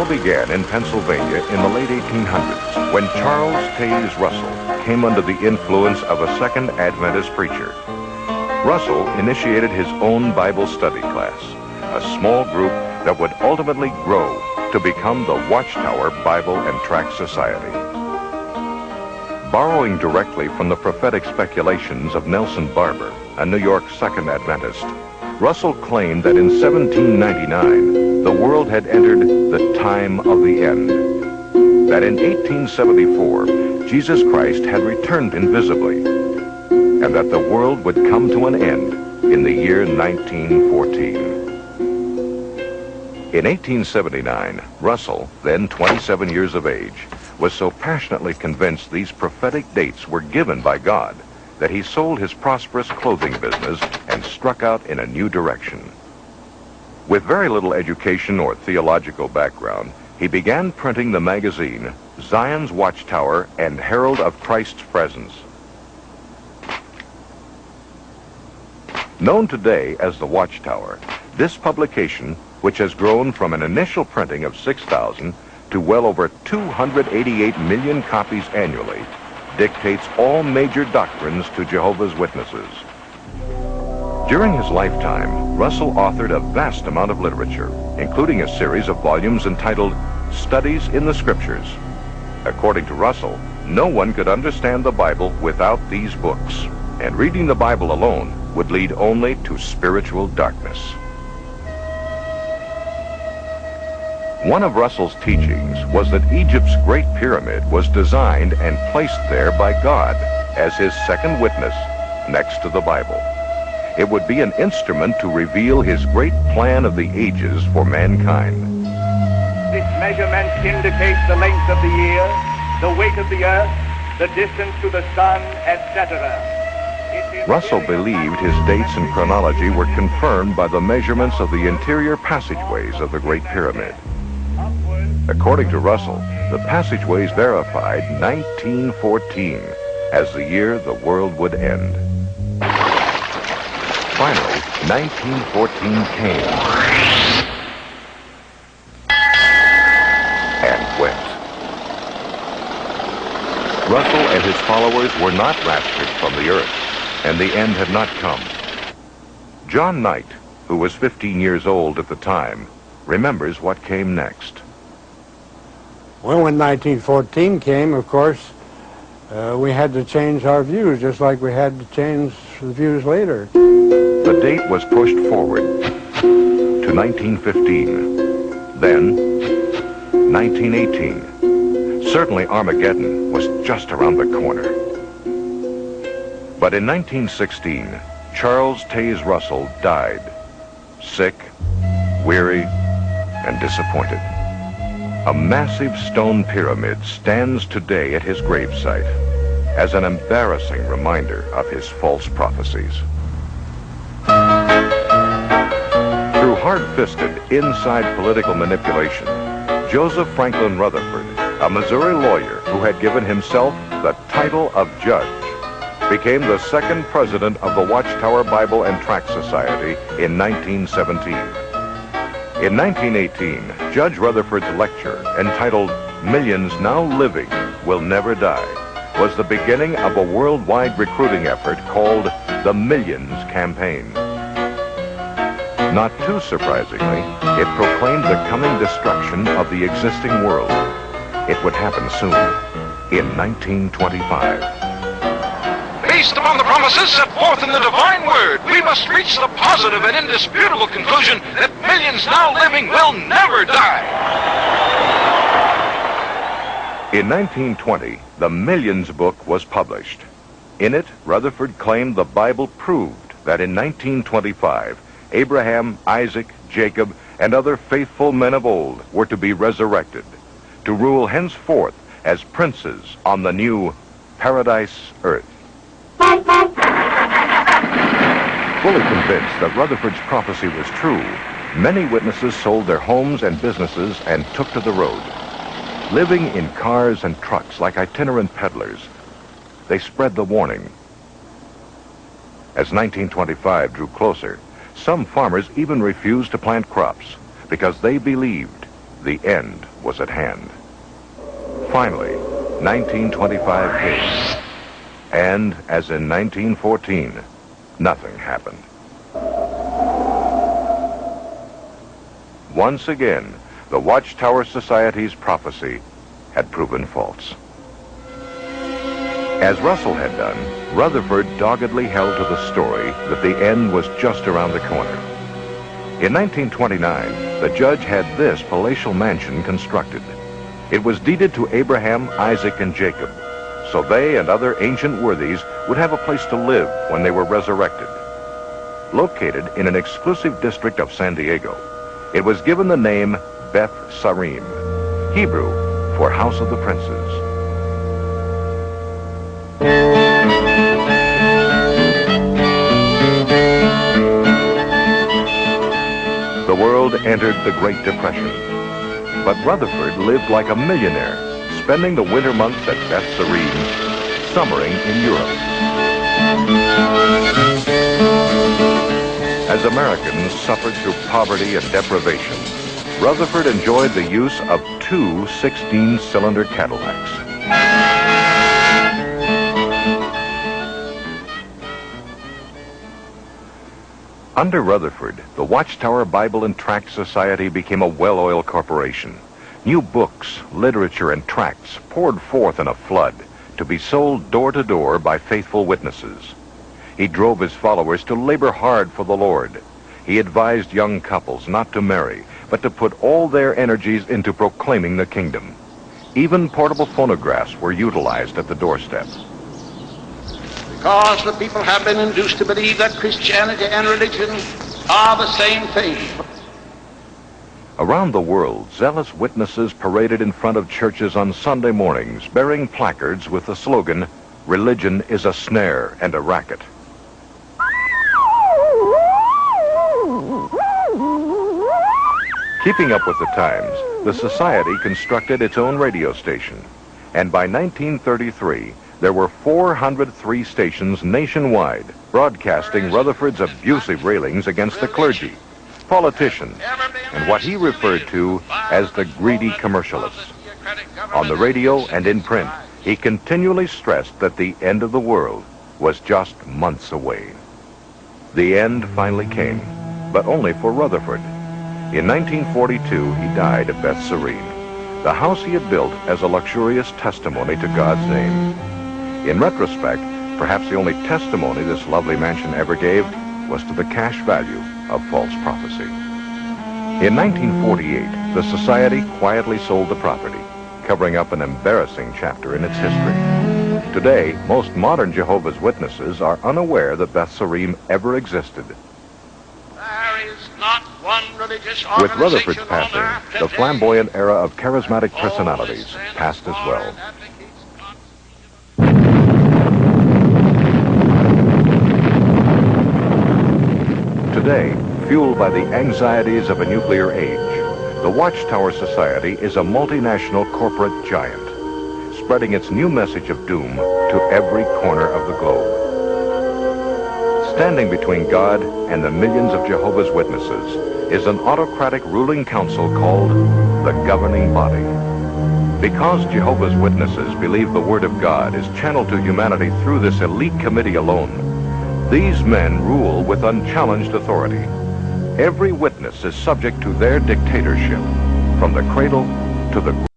all began in Pennsylvania in the late 1800s when Charles Taze Russell came under the influence of a Second Adventist preacher. Russell initiated his own Bible study class, a small group that would ultimately grow to become the Watchtower Bible and Tract Society. Borrowing directly from the prophetic speculations of Nelson Barber, a New York Second Adventist, Russell claimed that in 1799, the world had entered the time of the end. That in 1874, Jesus Christ had returned invisibly, and that the world would come to an end in the year 1914. In 1879, Russell, then 27 years of age, was so passionately convinced these prophetic dates were given by God that he sold his prosperous clothing business and struck out in a new direction. With very little education or theological background, he began printing the magazine Zion's Watchtower and Herald of Christ's Presence. Known today as the Watchtower, this publication, which has grown from an initial printing of 6,000 to well over 288 million copies annually, dictates all major doctrines to Jehovah's Witnesses. During his lifetime, Russell authored a vast amount of literature, including a series of volumes entitled Studies in the Scriptures. According to Russell, no one could understand the Bible without these books, and reading the Bible alone would lead only to spiritual darkness. One of Russell's teachings was that Egypt's Great Pyramid was designed and placed there by God as his second witness next to the Bible. It would be an instrument to reveal his great plan of the ages for mankind. This measurement indicates the length of the year, the weight of the earth, the distance to the sun, etc. Russell believed his dates and chronology were confirmed by the measurements of the interior passageways of the Great Pyramid. According to Russell, the passageways verified 1914 as the year the world would end. Finally, 1914 came and went. Russell and his followers were not raptured from the earth, and the end had not come. John Knight, who was 15 years old at the time, remembers what came next. Well, when 1914 came, of course, we had to change our views, just like we had to change the views later. The date was pushed forward to 1915, then 1918. Certainly Armageddon was just around the corner. But in 1916, Charles Taze Russell died, sick, weary, and disappointed. A massive stone pyramid stands today at his gravesite as an embarrassing reminder of his false prophecies. Through hard-fisted, inside political manipulation, Joseph Franklin Rutherford, a Missouri lawyer who had given himself the title of judge, became the second president of the Watchtower Bible and Tract Society in 1917. In 1918, Judge Rutherford's lecture, entitled Millions Now Living Will Never Die, was the beginning of a worldwide recruiting effort called the Millions Campaign. Not too surprisingly, it proclaimed the coming destruction of the existing world. It would happen soon, in 1925. Based upon the promises set forth in the divine word, we must reach the positive and indisputable conclusion that millions now living will never die. In 1920, the Millions book was published. In it, Rutherford claimed the Bible proved that in 1925, Abraham, Isaac, Jacob, and other faithful men of old were to be resurrected, to rule henceforth as princes on the new paradise earth. Fully convinced that Rutherford's prophecy was true, many witnesses sold their homes and businesses and took to the road. Living in cars and trucks like itinerant peddlers, they spread the warning. As 1925 drew closer, some farmers even refused to plant crops because they believed the end was at hand. Finally, 1925 came, and as in 1914, nothing happened. Once again, the Watchtower Society's prophecy had proven false. As Russell had done, Rutherford doggedly held to the story that the end was just around the corner. In 1929, the judge had this palatial mansion constructed. It was deeded to Abraham, Isaac, and Jacob, so they and other ancient worthies would have a place to live when they were resurrected. Located in an exclusive district of San Diego, it was given the name Beth Sarim, Hebrew for House of the Princes. The world entered the Great Depression, but Rutherford lived like a millionaire, spending the winter months at Beth Sarim, summering in Europe. As Americans suffered through poverty and deprivation, Rutherford enjoyed the use of two 16-cylinder Cadillacs. Under Rutherford, the Watchtower Bible and Tract Society became a well-oiled corporation. New books, literature, and tracts poured forth in a flood to be sold door to door by faithful witnesses. He drove his followers to labor hard for the Lord. He advised young couples not to marry, but to put all their energies into proclaiming the kingdom. Even portable phonographs were utilized at the doorstep. Because the people have been induced to believe that Christianity and religion are the same thing. Around the world, zealous witnesses paraded in front of churches on Sunday mornings, bearing placards with the slogan, "Religion is a snare and a racket." Keeping up with the times, the Society constructed its own radio station, and by 1933, there were 403 stations nationwide broadcasting Rutherford's abusive railings against the clergy, politicians, and what he referred to as the greedy commercialists. On the radio and in print, he continually stressed that the end of the world was just months away. The end finally came, but only for Rutherford. In 1942, he died at Beth Sarim, the house he had built as a luxurious testimony to God's name. In retrospect, perhaps the only testimony this lovely mansion ever gave was to the cash value of false prophecy. In 1948, the Society quietly sold the property, covering up an embarrassing chapter in its history. Today, most modern Jehovah's Witnesses are unaware that Beth Sarim ever existed. There is not one religious With Rutherford's organization on passing, earth the today. flamboyant era of charismatic personalities passed as well. Today, fueled by the anxieties of a nuclear age, the Watchtower Society is a multinational corporate giant, spreading its new message of doom to every corner of the globe. Standing between God and the millions of Jehovah's Witnesses is an autocratic ruling council called the governing body. Because Jehovah's Witnesses believe the Word of God is channeled to humanity through this elite committee alone, these men rule with unchallenged authority. Every witness is subject to their dictatorship, from the cradle to the grave.